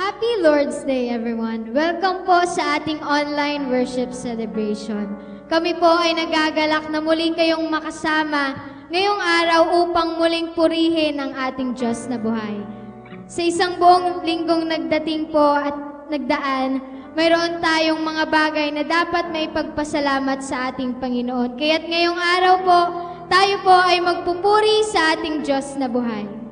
Happy Lord's Day, everyone! Welcome po sa ating online worship celebration. Kami po ay nagagalak na muli kayong makasama ngayong araw upang muling purihin ang ating Diyos na buhay. Sa isang buong linggong nagdating po at nagdaan, mayroon tayong mga bagay na dapat may pagpasalamat sa ating Panginoon. Kaya't ngayong araw po, tayo po ay magpupuri sa ating Diyos na buhay.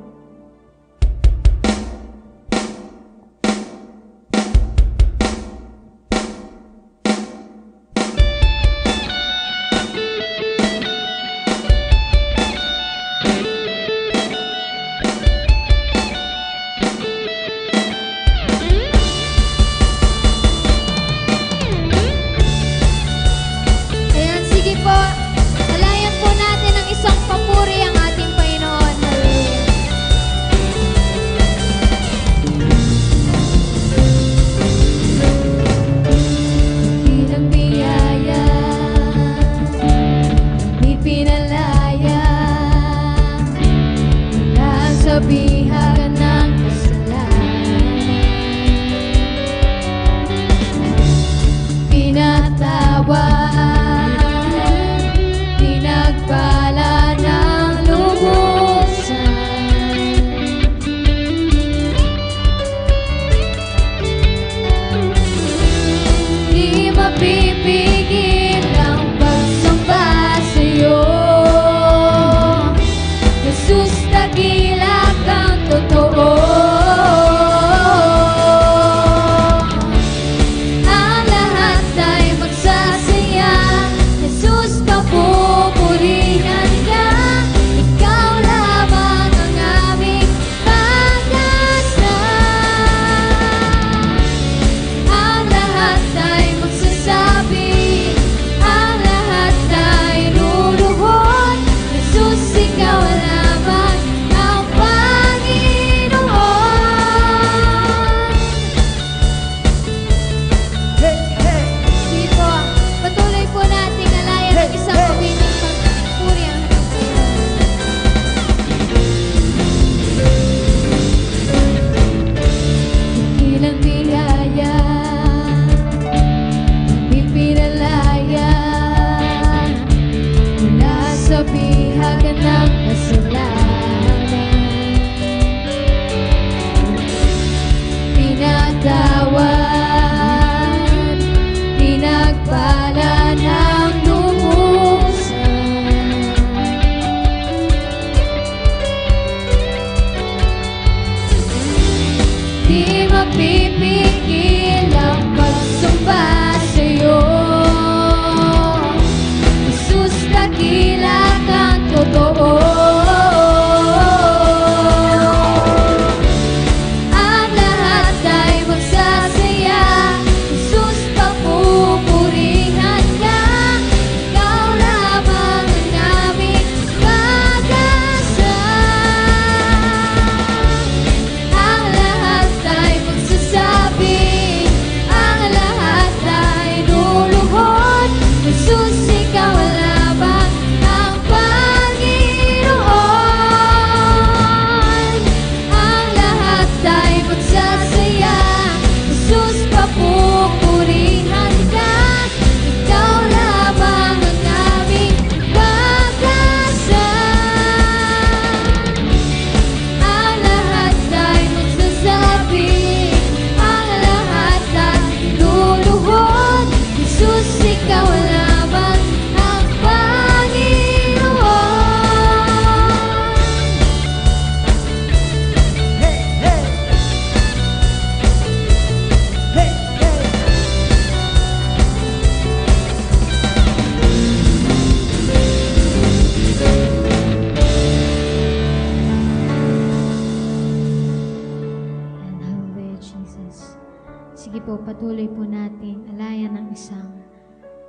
Patuloy po natin alayan ng isang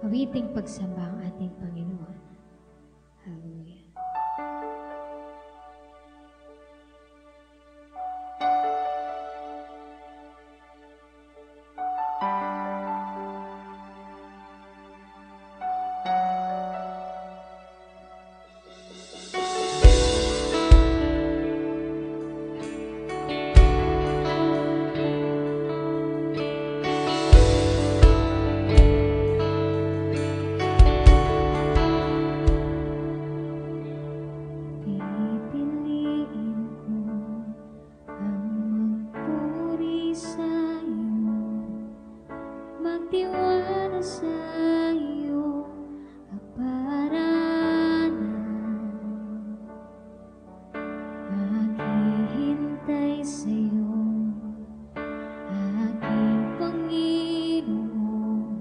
mawiting pagsamba ang ating Panginoon. Hallelujah. sa'yo, magtiwala sa iyong kaparanan, maghihintay sa'yo, aking Panginoon.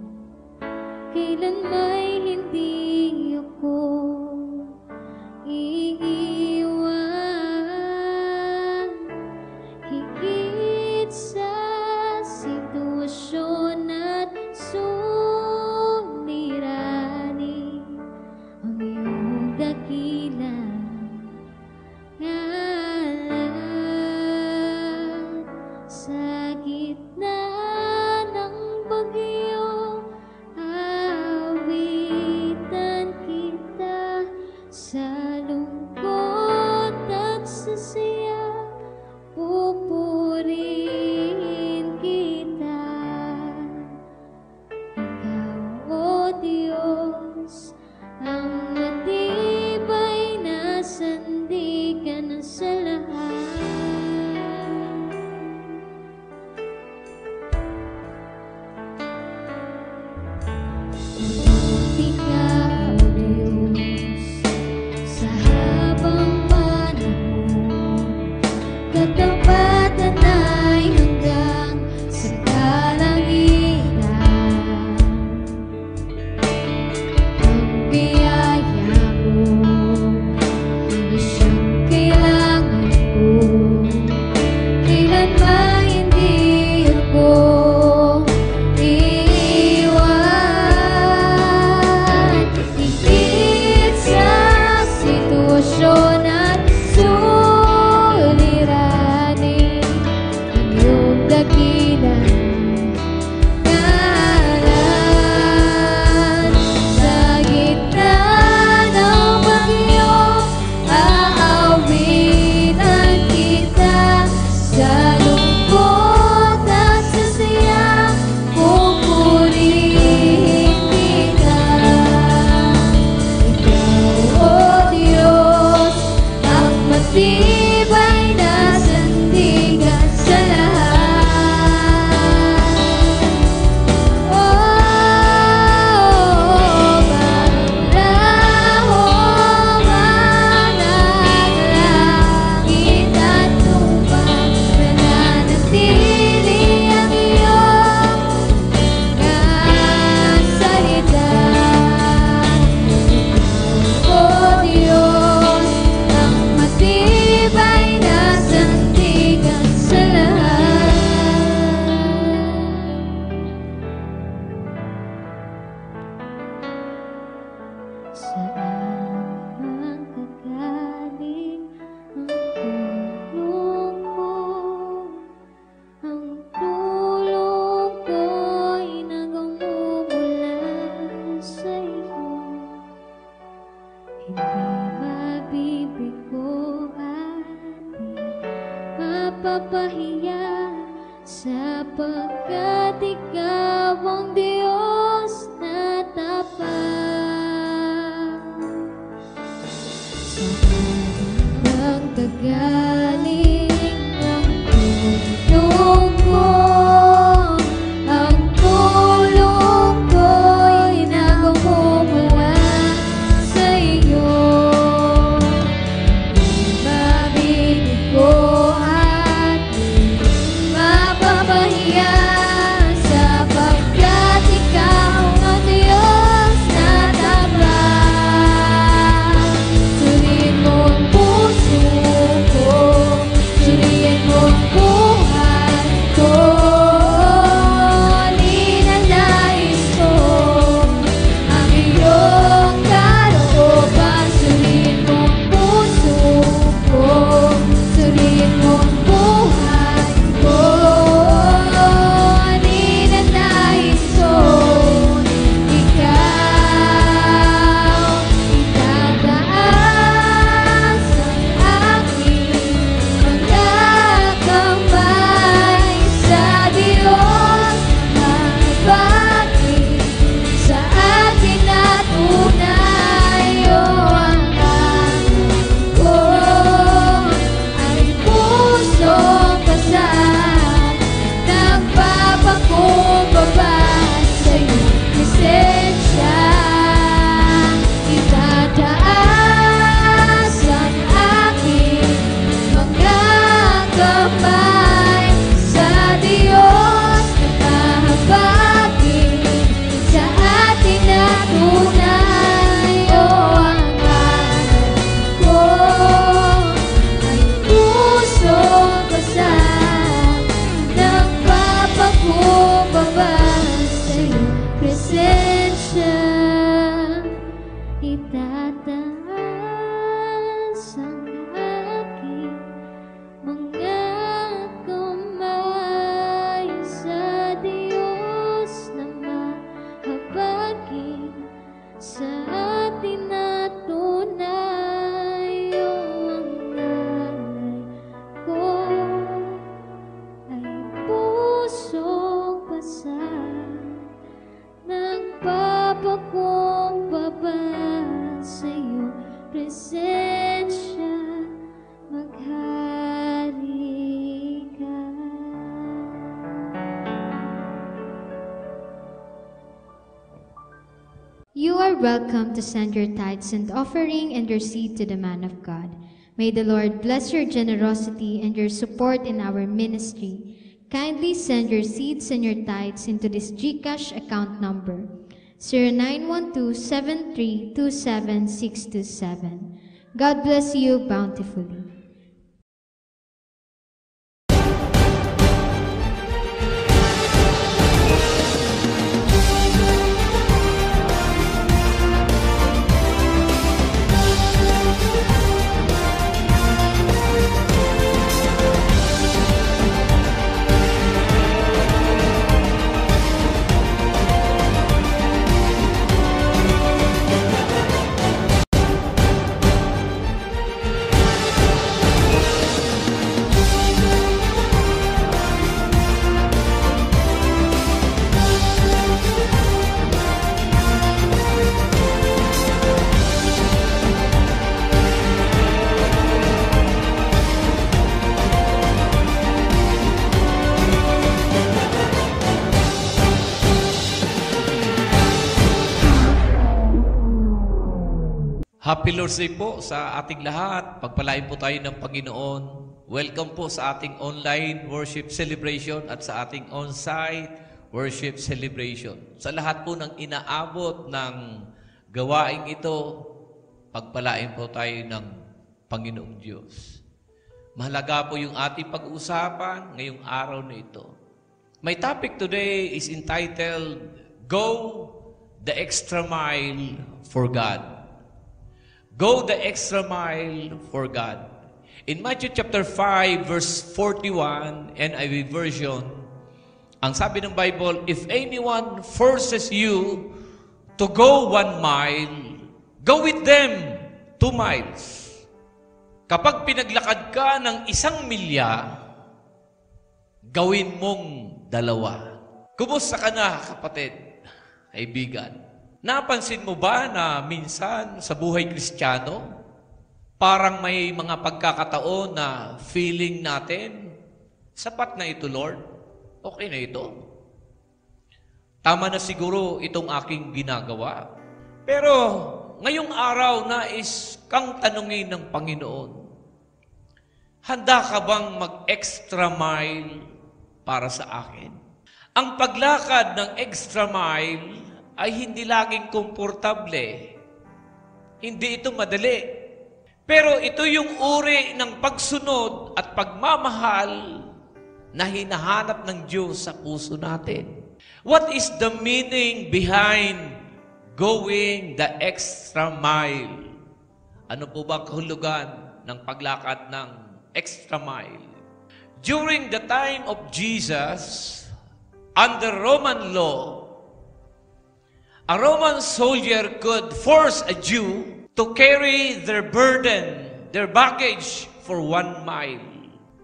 Kailan may hindi ako iiwan, higit sa sitwasyon at suliranin, ang iyong dakilang ngalan. Sa gitna ng bagyo, aawitan kita, sa lungkot at sa saya, pupurihin kita. Ikaw, O Diyos, ang matibay na sandigan sa lahat. Mabuti ka, O Diyos, sa habang panahon, katapatan ay hanggang sa kalangitan. Ang biyaya mo, ang siyang kailangan ko, kailan ba hindi ako iiwan, higit sa sitwasyon at suliranin, ang iyong dakilang ngalan. Sa gitna ng bagyo, aawitan kita, sa lungkot at sa saya, pupurihin kita. Ikaw, O Diyos, ang matibay na sandigan sa lahat. Maglahong man ang langit at lupa, nananatili ang iyong salita. Ikaw, O Diyos, ang matibay na sandigan sa lahat. Saan kagaling ang tulong ko'y nagmumula sa iyo. Hindi mabibigo at di mapapahiya, sapagkat ikaw ang Diyos na tapat. Saan kagaling ang tulong ko? Ang tulong ko'y nagmumula sa iyo. Di mabibigo at di mapapahiya, sapagkat magpakumbaba sa iyong presensya, maghari ka. You are welcome to send your tithes and offering and your seed to the man of God. May the Lord bless your generosity and your support in our ministry. Kindly send your seeds and your tithes into this GCash account number, 0912-7327627. God bless you bountifully. Happy Lord's Day po sa ating lahat. Pagpalain po tayo ng Panginoon. Welcome po sa ating online worship celebration at sa ating on-site worship celebration. Sa lahat po ng inaabot ng gawaing ito, pagpalain po tayo ng Panginoong Diyos. Mahalaga po yung ating pag-uusapan ngayong araw na ito. My topic today is entitled, Go the Extra Mile for God. Go the extra mile for God. In Matthew chapter 5, verse 41, NIV version, ang sabi ng Bible, if anyone forces you to go 1 mile, go with them 2 miles. Kapag pinaglakad ka ng 1 milya, gawin mong 2. Kumusta ka na, kapatid, kaibigan? Napansin mo ba na minsan sa buhay Kristiyano, parang may mga pagkakataon na feeling natin, sapat na ito, Lord? Okay na ito? Tama na siguro itong aking ginagawa. Pero ngayong araw, nais kang tanungin ng Panginoon, handa ka bang mag-extra mile para sa akin? Ang paglakad ng extra mile ay hindi laging komportable. Hindi ito madali. Pero ito yung uri ng pagsunod at pagmamahal na hinahanap ng Diyos sa puso natin. What is the meaning behind going the extra mile? Ano po ba kahulugan ng paglakad ng extra mile? During the time of Jesus, under Roman law, a Roman soldier could force a Jew to carry their burden, their baggage for 1 mile.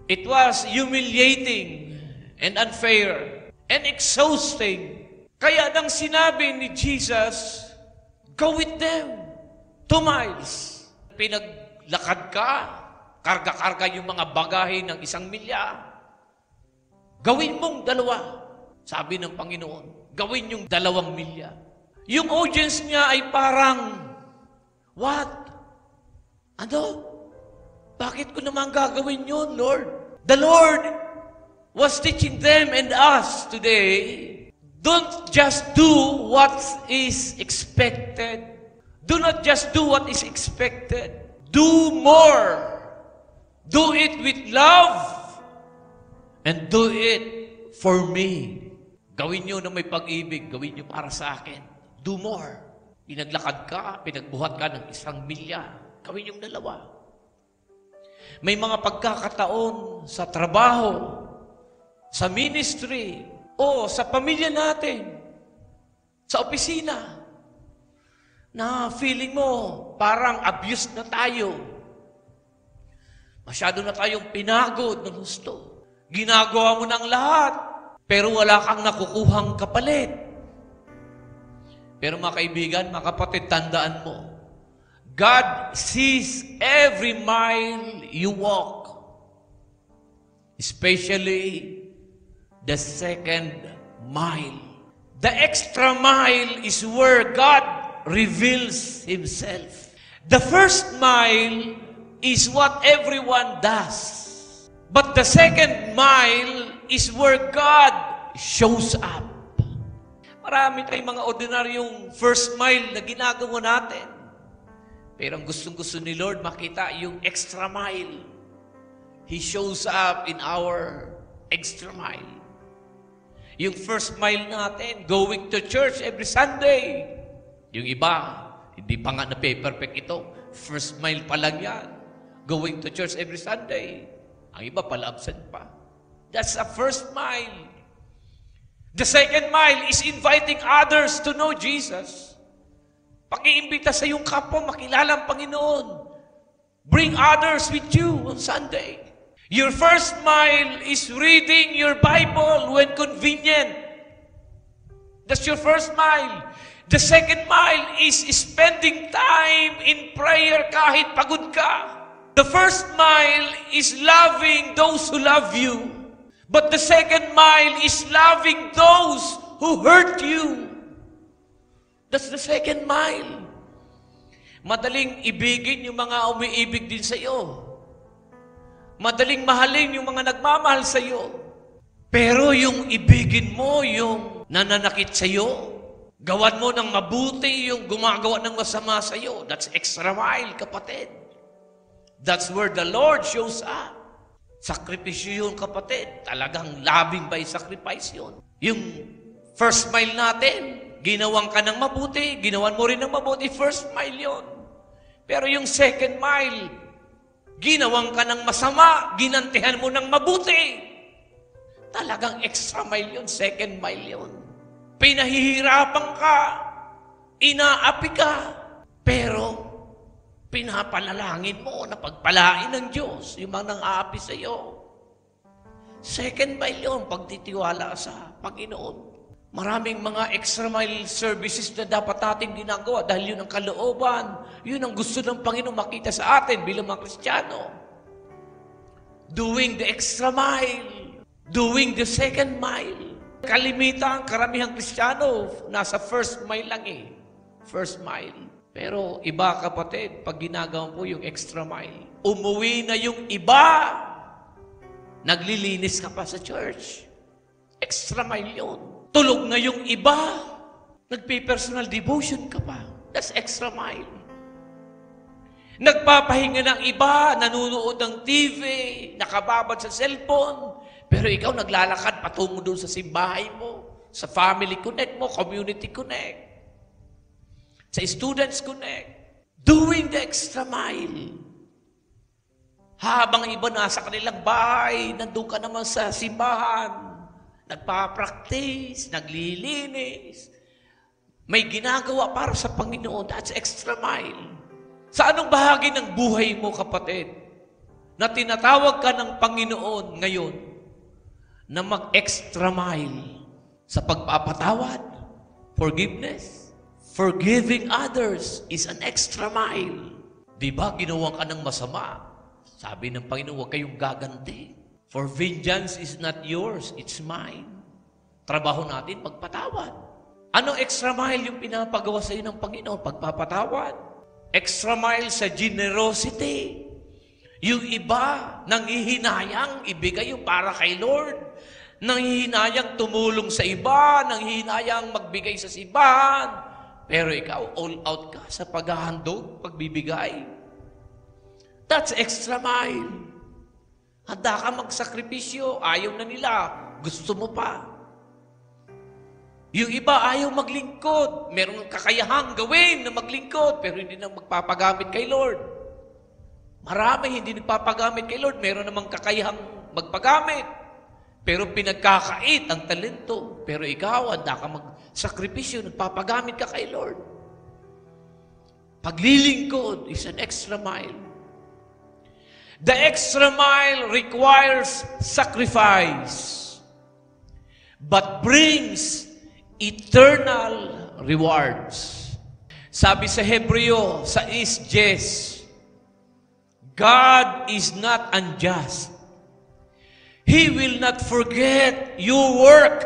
It was humiliating and unfair and exhausting. Kaya nang sinabi ni Jesus, go with them 2 miles. Pinaglakad ka, karga-karga yung mga bagahe ng 1 milya. Gawin mong 2. Sabi ng Panginoon, gawin yung 2 milya. Yung audience niya ay parang, what? Ano? Bakit ko naman gagawin yun, Lord? The Lord was teaching them and us today, don't just do what is expected. Do not just do what is expected. Do more. Do it with love and do it for me. Gawin nyo na may pag-ibig. Gawin nyo para sa akin. Do more. Pinaglakad ka, pinagbuhat ka ng 1 milya. Gawin yung 2. May mga pagkakataon sa trabaho, sa ministry, o sa pamilya natin, sa opisina, na feeling mo parang abused na tayo. Masyado na tayong pinagod ng gusto. Ginagawa mo ng lahat, pero wala kang nakukuhang kapalit. Pero mga kaibigan, mga kapatid, tandaan mo, God sees every mile you walk, especially the second mile. The extra mile is where God reveals Himself. The first mile is what everyone does. But the second mile is where God shows up. Marami tayong mga ordinaryong first mile na ginagawa natin. Pero ang gustong-gusto ni Lord makita yung extra mile. He shows up in our extra mile. Yung first mile natin, going to church every Sunday. Yung iba, hindi pa nga na-perfect ito. First mile pa lang yan. Going to church every Sunday. Ang iba pala absent pa. That's a first mile. The second mile is inviting others to know Jesus. Pag-iimbita sa iyong kapwa, makilala ang Panginoon. Bring others with you on Sunday. Your first mile is reading your Bible when convenient. That's your first mile. The second mile is spending time in prayer kahit pagod ka. The first mile is loving those who love you. But the second mile is loving those who hurt you. That's the second mile. Madaling ibigin yung mga umiibig din sa iyo. Madaling mahalin yung mga nagmamahal sa iyo. Pero yung ibigin mo, yung nananakit sa iyo, gawan mo ng mabuti yung gumagawa ng masama sa iyo. That's extra mile, kapatid. That's where the Lord shows up. Sakripisyo yun, kapatid. Talagang labing by sacrifice yun. Yung first mile natin, ginawang ka ng mabuti, ginawan mo rin ng mabuti, first mile yun. Pero yung second mile, ginawang ka ng masama, ginantihan mo ng mabuti. Talagang extra mile yun, second mile yun. Pinahihirapan ka, inaapi ka, pero pinapanalangin mo na pagpalain ng Diyos yung mga nang-aapi sa iyo. Second mile yun, pagtitiwala sa Panginoon. Maraming mga extra mile services na dapat natin ginagawa dahil yun ang kalooban, yun ang gusto ng Panginoon makita sa atin bilang mga Kristiyano. Doing the extra mile, doing the second mile. Kalimitan, karamihang Kristiyano, nasa first mile lang eh. First mile. Pero iba, kapatid, pag ginagawa po yung extra mile, umuwi na yung iba, naglilinis ka pa sa church. Extra mile yun. Tulog na yung iba, nagpe-personal devotion ka pa. That's extra mile. Nagpapahinga ng iba, nanunood ng TV, nakababad sa cellphone, pero ikaw naglalakad patungo doon sa simbahay mo, sa family connect mo, community connect, sa Students Connect, doing the extra mile. Habang iba nasa kanilang bahay, nandun ka naman sa simbahan, nagpa-practice, naglilinis, may ginagawa para sa Panginoon. That's extra mile. Sa anong bahagi ng buhay mo, kapatid, na tinatawag ka ng Panginoon ngayon na mag-extra mile sa pagpapatawad, forgiveness? Forgiving others is an extra mile. Di ba ginawa ka ng masama? Sabi ng Panginoon, huwag kayong gaganti. For vengeance is not yours, it's mine. Trabaho natin pagpatawad. Anong extra mile yung pinapagawa sa iyo ng Panginoon? Pagpapatawad. Extra mile sa generosity. Yung iba, nanghihinayang, ibigay yung para kay Lord. Nanghihinayang tumulong sa iba, nanghihinayang magbigay sa simbahan. Pero ikaw, all out ka sa paghahandog, pagbibigay. That's extra mile. Handa ka magsakripisyo, ayaw na nila, gusto mo pa. Yung iba ayaw maglingkod, merong kakayahang gawin na maglingkod, pero hindi na magpapagamit kay Lord. Marami hindi nagpapagamit kay Lord, meron namang kakayahang magpagamit, pero pinagkakait ang talento. Pero ikaw, handa ka magsakripisyo, nagpapagamit ka kay Lord. Paglilingkod is an extra mile. The extra mile requires sacrifice, but brings eternal rewards. Sabi sa Hebreo 6:10, God is not unjust. He will not forget your work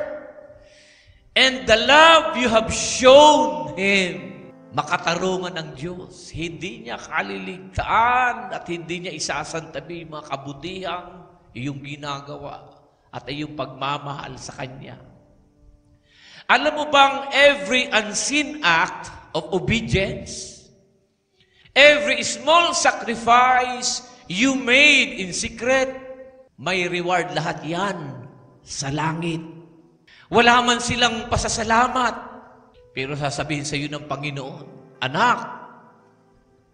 and the love you have shown Him. Makatarungan ng Diyos. Hindi niya kaliligtaan at hindi niya isasantabi mga kabutihang iyong ginagawa at iyong pagmamahal sa Kanya. Alam mo bang every unseen act of obedience, every small sacrifice you made in secret, may reward lahat yan sa langit. Wala man silang pasasalamat, pero sasabihin sa iyo ng Panginoon, anak,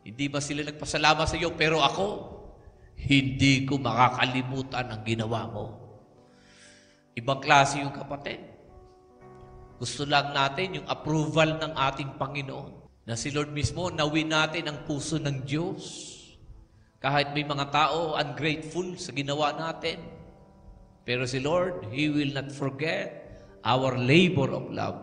hindi ba sila nagpasalamat sa iyo, pero ako, hindi ko makakalimutan ang ginawa mo. Ibang klase yung kapatid. Gusto lang natin yung approval ng ating Panginoon. Na si Lord mismo, nawin natin ang puso ng Diyos. Kahit may mga tao ungrateful sa ginawa natin. Pero si Lord, He will not forget our labor of love.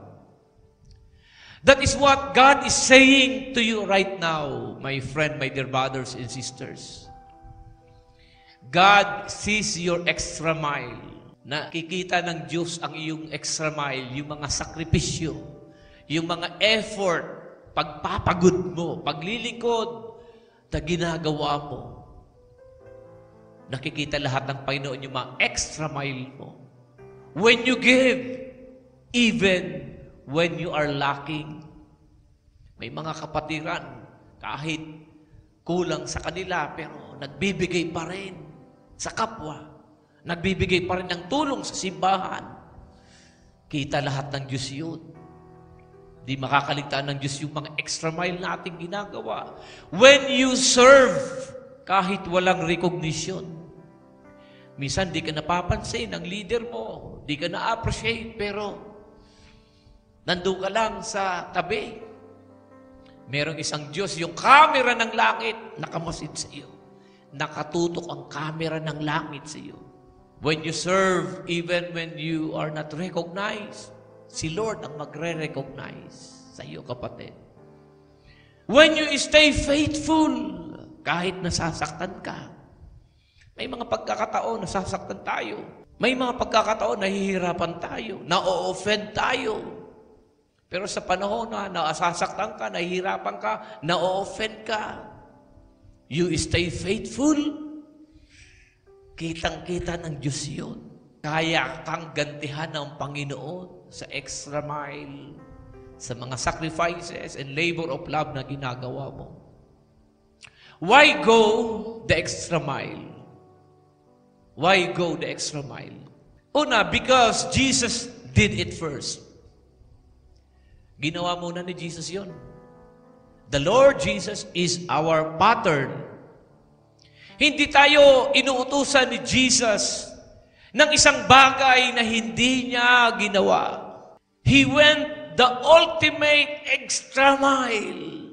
That is what God is saying to you right now, my friend, my dear brothers and sisters. God sees your extra mile. Nakikita ng Diyos ang iyong extra mile, yung mga sakripisyo, yung mga effort, pagpapagod mo, paglilingkod na ginagawa mo. Nakikita lahat ng Panginoon yung mga extra mile mo. When you give, even when you are lacking. May mga kapatiran, kahit kulang sa kanila, pero nagbibigay pa rin sa kapwa. Nagbibigay pa rin ng tulong sa simbahan. Kita lahat ng Diyos yun. Di makakaligtaan ng Diyos yung mga extra mile nating ginagawa. When you serve, kahit walang recognition. Minsan di ka napapansin ng leader mo, di ka na-appreciate, pero nandun ka lang sa tabi. Merong isang Diyos, yung camera ng langit, nakamasid sa iyo. Nakatutok ang camera ng langit sa iyo. When you serve, even when you are not recognized, si Lord ang magre-recognize sa iyo, kapatid. When you stay faithful, kahit nasasaktan ka. May mga pagkakataon, nasasaktan tayo. May mga pagkakataon, nahihirapan tayo. Na-offend tayo. Pero sa panahon na nasasaktan ka, nahihirapan ka, na-offend ka, you stay faithful, kitang-kita ng Diyos yun. Kaya kang gantihan ng Panginoon sa extra mile, sa mga sacrifices and labor of love na ginagawa mo. Why go the extra mile? Why go the extra mile? Una, because Jesus did it first. Ginawa muna ni Jesus yon. The Lord Jesus is our pattern. Hindi tayo inuutusan ni Jesus ng isang bagay na hindi niya ginawa. He went the ultimate extra mile.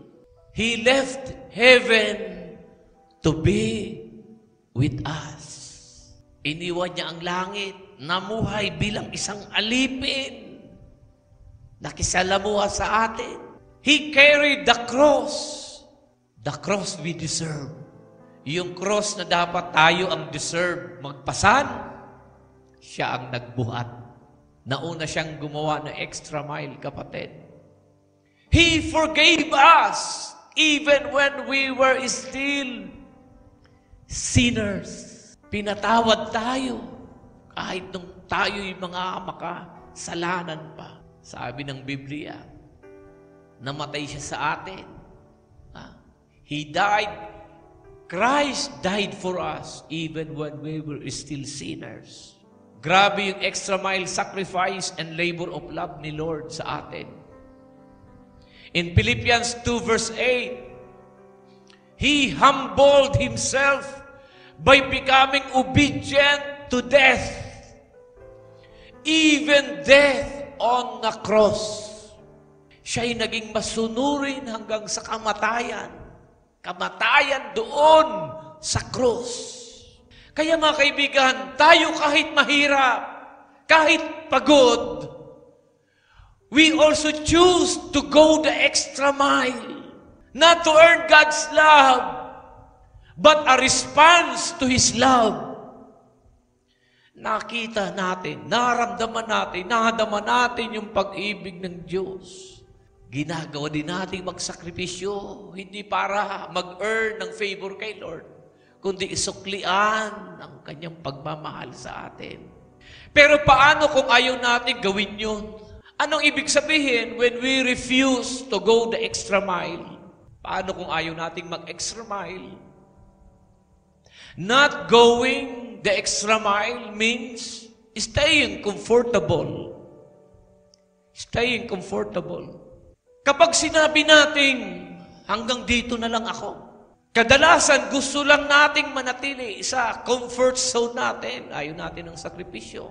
He left heaven to be with us. Iniwan niya ang langit, namuhay bilang isang alipin. Nakisalamuha sa atin. He carried the cross we deserve. Yung cross na dapat tayo ang deserve magpasan, siya ang nagbuhat. Nauna siyang gumawa ng extra mile, kapatid. He forgave us even when we were still sinners. Pinatawad tayo kahit nung tayo'y mga makasalanan pa. Sabi ng Biblia, namatay siya sa atin. He died. Christ died for us even when we were still sinners. Grabe yung extra mile sacrifice and labor of love ni Lord sa atin. In Philippians 2 verse 8, He humbled Himself by becoming obedient to death, even death on the cross. Siya'y naging masunurin hanggang sa kamatayan. Kamatayan doon sa cross. Kaya mga kaibigan, tayo kahit mahirap, kahit pagod, we also choose to go the extra mile. Not to earn God's love, but a response to His love. Nakita natin, naramdaman natin, nadama natin yung pag-ibig ng Diyos. Ginagawa din natin magsakripisyo, hindi para mag-earn ng favor kay Lord, kundi isuklian ang Kanyang pagmamahal sa atin. Pero paano kung ayaw natin gawin yun? Anong ibig sabihin when we refuse to go the extra mile? Paano kung ayaw nating mag-extra mile? Not going the extra mile means staying comfortable. Staying comfortable. Kapag sinabi natin, hanggang dito na lang ako, kadalasan gusto lang nating manatili sa comfort zone natin. Ayaw natin ng sakripisyo.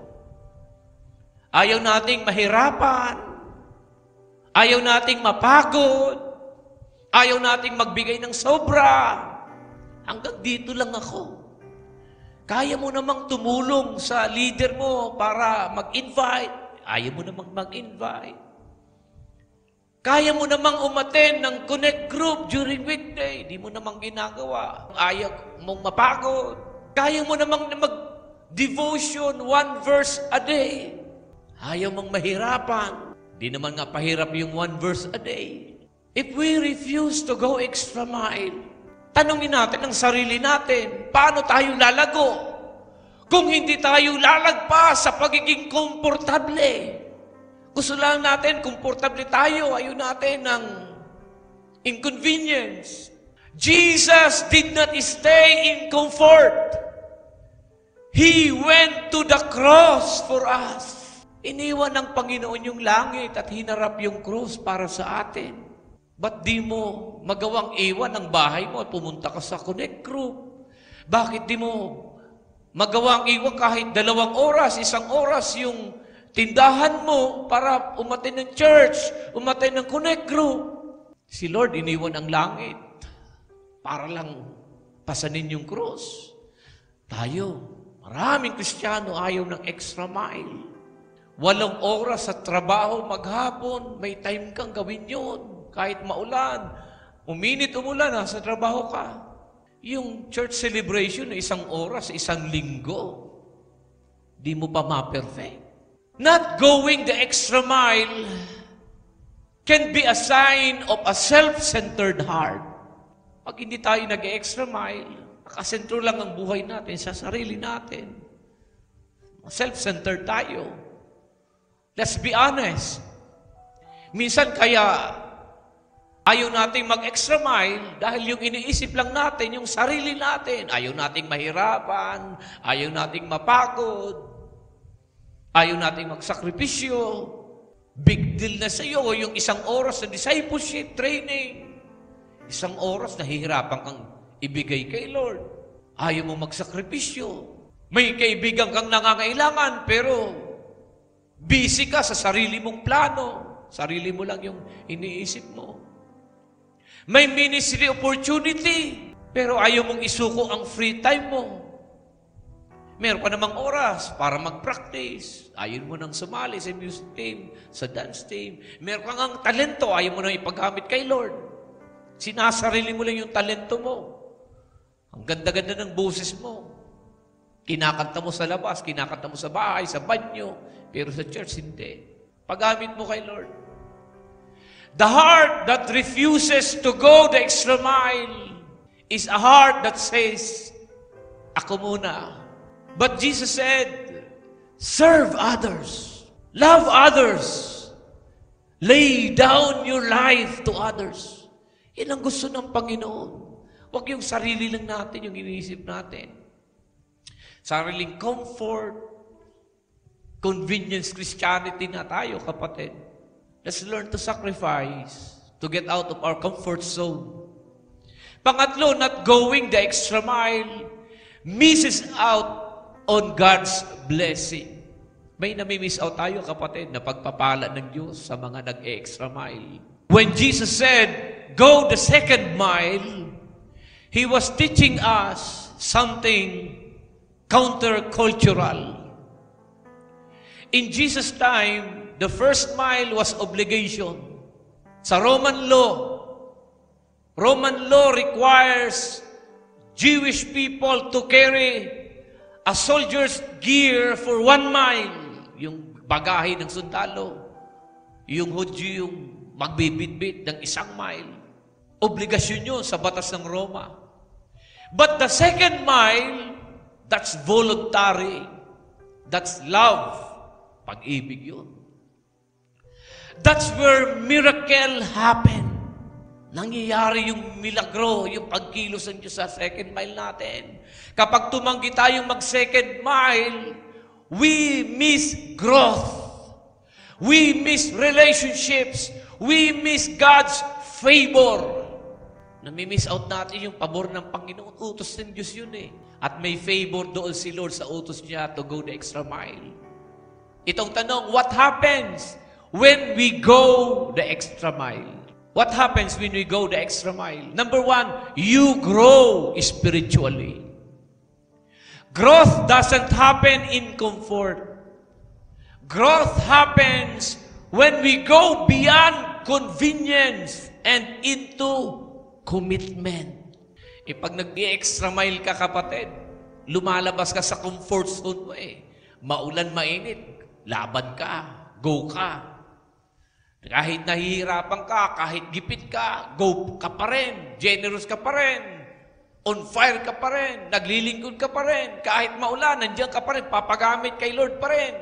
Ayaw nating mahirapan. Ayaw nating mapagod. Ayaw nating magbigay ng sobra. Hanggang dito lang ako. Kaya mo namang tumulong sa leader mo para mag-invite. Ayaw mo namang mag-invite. Kaya mo namang umattend ng connect group during weekday. Di mo namang ginagawa. Ayaw mong mapagod. Kaya mo namang mag-devotion 1 verse a day. Ayaw mong mahirapan. Di naman nga pahirap yung 1 verse a day. If we refuse to go extra mile, tanungin natin ang sarili natin, paano tayo lalago? Kung hindi tayo lalagpas sa pagiging komportable. Gusto lang natin, komportable tayo, ayaw natin ng inconvenience. Jesus did not stay in comfort. He went to the cross for us. Iniwan ng Panginoon yung langit at hinarap yung cross para sa atin. Ba't di mo magawang iwan ang bahay mo at pumunta ka sa connect group? Bakit di mo magawang iwan kahit 2 oras, 1 oras yung tindahan mo para umattend ng church, umattend ng connect group? Si Lord iniwan ang langit para lang pasanin yung cross. Tayo, maraming Kristiyano ayaw ng extra mile. 8 oras sa trabaho maghapon, may time kang gawin yun. Kahit maulan, uminit, umulan, sa trabaho ka. Yung church celebration, 1 oras, 1 linggo, di mo pa ma-perfect. Not going the extra mile can be a sign of a self-centered heart. Pag hindi tayo nag-extra mile, nakasentro lang ang buhay natin sa sarili natin. Self-centered tayo. Let's be honest. Minsan kaya ayaw nating mag-extra mile dahil yung iniisip lang natin, yung sarili natin. Ayaw nating mahirapan, ayaw nating mapagod, ayaw nating magsakripisyo. Big deal na sa iyo yung 1 oras na discipleship training. 1 oras na hihirapan kang ibigay kay Lord. Ayaw mo magsakripisyo. May kaibigan kang nangangailangan pero busy ka sa sarili mong plano. Sarili mo lang yung iniisip mo. May ministry opportunity, pero ayaw mong isuko ang free time mo. Meron ka namang oras para mag-practice. Ayaw mo nang sumali sa music team, sa dance team. Meron kang ang talento, ayaw mo nang ipagamit kay Lord. Sinasarili mo lang yung talento mo. Ang ganda-ganda ng boses mo. Kinakanta mo sa labas, kinakanta mo sa bahay, sa banyo, pero sa church hindi. Paggamit mo kay Lord. The heart that refuses to go the extra mile is a heart that says, ako muna. But Jesus said, serve others. Love others. Lay down your life to others. Yan ang gusto ng Panginoon. Huwag yung sarili lang natin, yung iniisip natin. Sariling comfort, convenience Christianity na tayo, kapatid. Let's learn to sacrifice to get out of our comfort zone. Pangatlo, not going the extra mile misses out on God's blessing. May nami-miss out tayo, kapatid, na pagpapala ng Diyos sa mga nag-extra mile. When Jesus said, go the 2nd mile, He was teaching us something countercultural. In Jesus' time, The first mile was obligation. Sa Roman law requires Jewish people to carry a soldier's gear for 1 mile. Yung bagahe ng sundalo. Yung Hudyo yung magbibitbit ng 1 mile. Obligasyon yun sa batas ng Roma. But the second mile, that's voluntary. That's love. Pag-ibig yun. That's where miracle happen. Nangyayari yung milagro, yung pagkilos ng Diyos sa second mile natin. Kapag tumanggi tayong mag-second mile, we miss growth. We miss relationships. We miss God's favor. Nami-miss out natin yung pabor ng Panginoon. Utos ng Diyos yun eh. At may favor doon si Lord sa utos niya to go the extra mile. Itong tanong, what happens when we go the extra mile? What happens when we go the extra mile? Number 1, you grow spiritually. Growth doesn't happen in comfort. Growth happens when we go beyond convenience and into commitment. Pag nag-extra mile ka, kapatid, lumalabas ka sa comfort zone mo eh. Maulan, mainit, laban ka, go ka. Kahit nahihirapan ka, kahit gipit ka, go ka pa rin, generous ka pa rin, on fire ka pa rin, naglilingkod ka pa rin, kahit maulan, nandiyan ka pa rin, papagamit kay Lord pa rin.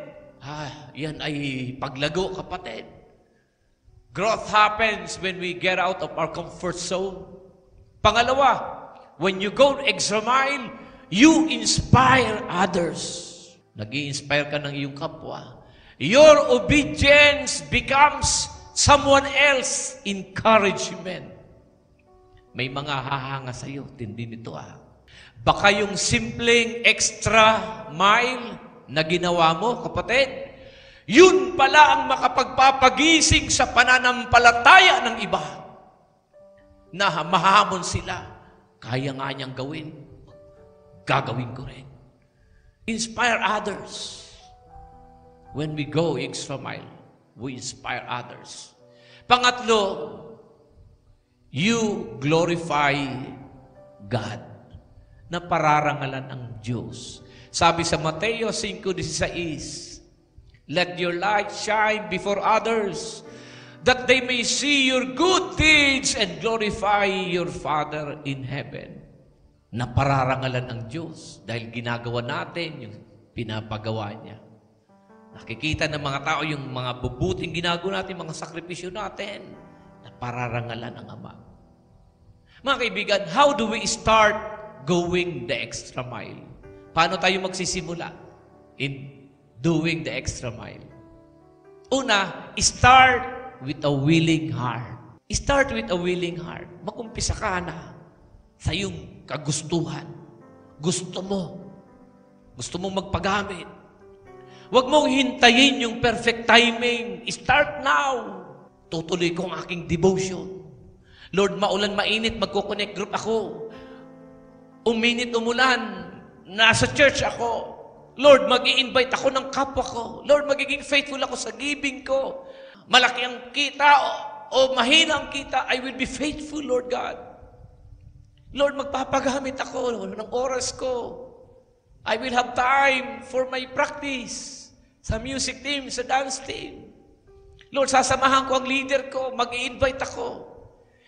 Yan ay paglago, kapatid. Growth happens when we get out of our comfort zone. Pangalawa, when you go extra mile, you inspire others. Nag-i-inspire ka ng iyong kapwa. Your obedience becomes someone else's encouragement. May mga hahanga sa iyo, tindi nito Baka yung simpleng extra mile na ginawa mo, kapatid, yun pala ang makapagpapagising sa pananampalataya ng iba. Na mahamon sila, kaya nga niyang gawin, gagawin ko rin. Inspire others. When we go extra mile, we inspire others. Pangatlo, you glorify God. Na pararangalan ang Diyos. Sabi sa Mateo 5:16, let your light shine before others, that they may see your good deeds and glorify your Father in heaven. Na pararangalan ang Diyos dahil ginagawa natin yung pinapagawa niya. Nakikita ng mga tao yung mga bubuting ginagawa natin, mga sakripisyo natin, na pararangalan ang Ama. Mga kaibigan, how do we start going the extra mile? Paano tayo magsisimula in doing the extra mile? Una, start with a willing heart. Start with a willing heart. Mag-umpisa ka na sa iyong kagustuhan. Gusto mo magpagamit. Huwag mong hintayin yung perfect timing. Start now. Tutuloy ko ang aking devotion. Lord, maulan, mainit, magko-connect group ako. Uminit, umulan, nasa church ako. Lord, mag-i-invite ako ng kapwa ko. Lord, magiging faithful ako sa giving ko. Malaki ang kita o mahina ang kita, I will be faithful, Lord God. Lord, magpapagamit ako ng oras ko. I will have time for my practice. Sa music team, sa dance team. Lord, sasamahan ko ang leader ko, mag-i-invite ako.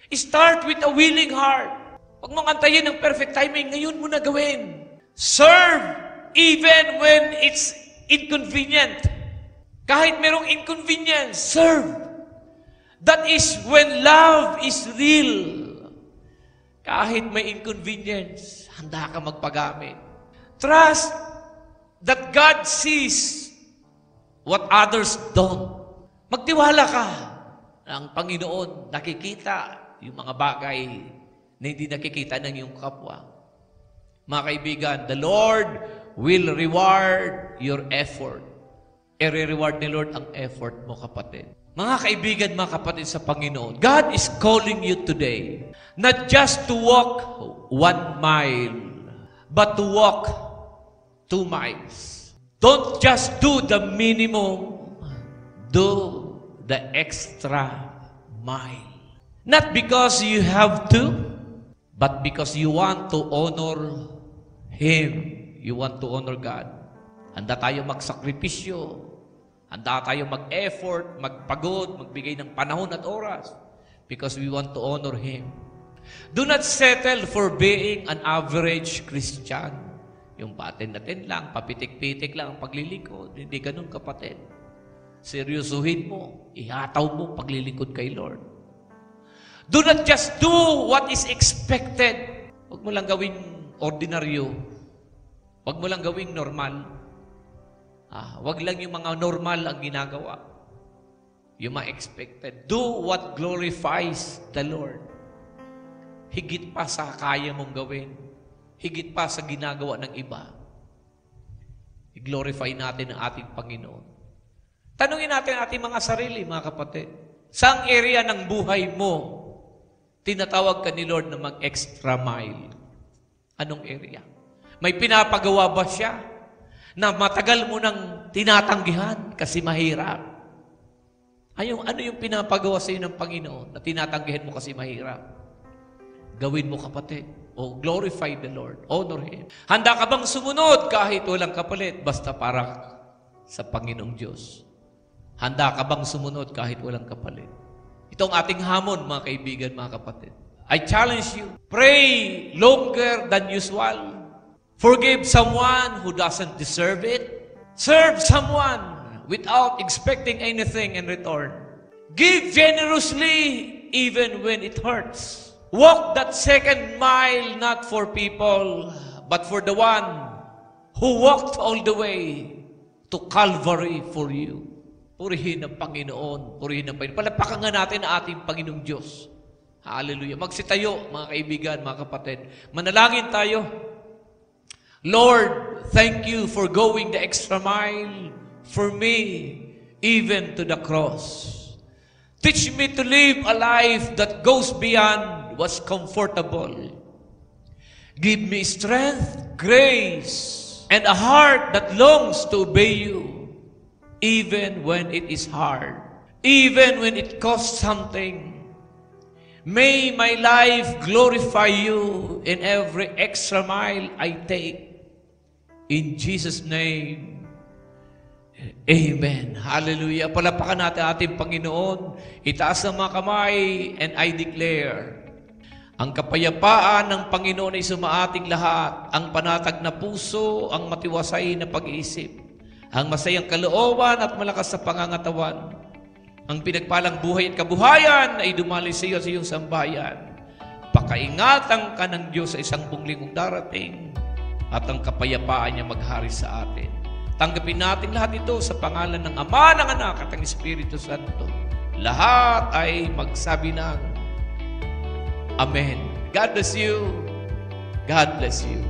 Start with a willing heart. Huwag mong antayin ng perfect timing, ngayon mo na gawin. Serve even when it's inconvenient. Kahit merong inconvenience, serve. That is when love is real. Kahit may inconvenience, handa ka magpagamit. Trust that God sees what others don't. Magtiwala ka. Ang Panginoon nakikita yung mga bagay na hindi nakikita ng iyong kapwa. Mga kaibigan, the Lord will reward your effort. I-reward ni Lord ang effort mo, kapatid. Mga kaibigan, mga kapatid sa Panginoon, God is calling you today, not just to walk 1 mile, but to walk 2 miles. Don't just do the minimum. Do the extra mile. Not because you have to, but because you want to honor Him. You want to honor God. Handa tayo magsakripisyo. Handa tayo mag-effort, magpagod, magbigay ng panahon at oras because we want to honor Him. Do not settle for being an average Christian. Yung paten-aten lang, papitik-pitik lang ang paglilingkod. Hindi ganun, kapatid. Seryosuhin mo, ihataw mo paglilingkod kay Lord. Do not just do what is expected. Huwag mo lang gawing ordinaryo. Huwag mo lang gawing normal. Huwag lang yung mga normal ang ginagawa. Yung mga expected. Do what glorifies the Lord. Higit pa sa kaya mong gawin. Higit pa sa ginagawa ng iba. I-glorify natin ang ating Panginoon. Tanungin natin ang ating mga sarili, mga kapatid. Saang area ng buhay mo tinatawag ka ni Lord na mag-extra mile? Anong area? May pinapagawa ba siya na matagal mo nang tinatanggihan kasi mahirap? Ano yung pinapagawa sa iyo ng Panginoon na tinatanggihan mo kasi mahirap? Gawin mo, kapatid. O glorify the Lord. Honor Him. Handa ka bang sumunod kahit walang kapalit basta para sa Panginoong Diyos? Handa ka bang sumunod kahit walang kapalit? Ito ang ating hamon, mga kaibigan, mga kapatid. I challenge you. Pray longer than usual. Forgive someone who doesn't deserve it. Serve someone without expecting anything in return. Give generously even when it hurts. Walk that second mile not for people, but for the one who walked all the way to Calvary for you. Purihin ang Panginoon. Purihin ang Panginoon. Palapakan nga natin ang ating Panginoong Diyos. Hallelujah. Magsitayo, mga kaibigan, mga kapatid. Manalangin tayo. Lord, thank you for going the extra mile for me, even to the cross. Teach me to live a life that goes beyond what's comfortable. Give me strength, grace, and a heart that longs to obey you, even when it is hard, even when it costs something. May my life glorify you in every extra mile I take. In Jesus' name, amen. Hallelujah. Palapakan natin ating Panginoon. Itaas ang mga kamay and I declare, ang kapayapaan ng Panginoon ay sumaating lahat, ang panatag na puso, ang matiwasay na pag-iisip, ang masayang kalooban at malakas sa pangangatawan, ang pinagpalang buhay at kabuhayan ay dumaloy sa iyo sa iyong sambayan. Pakaingatan ka ng Diyos sa isang bunglingong darating at ang kapayapaan niya maghari sa atin. Tanggapin natin lahat ito sa pangalan ng Ama, ng Anak at ng Espiritu Santo. Lahat ay magsabi ng Amen. God bless you. God bless you.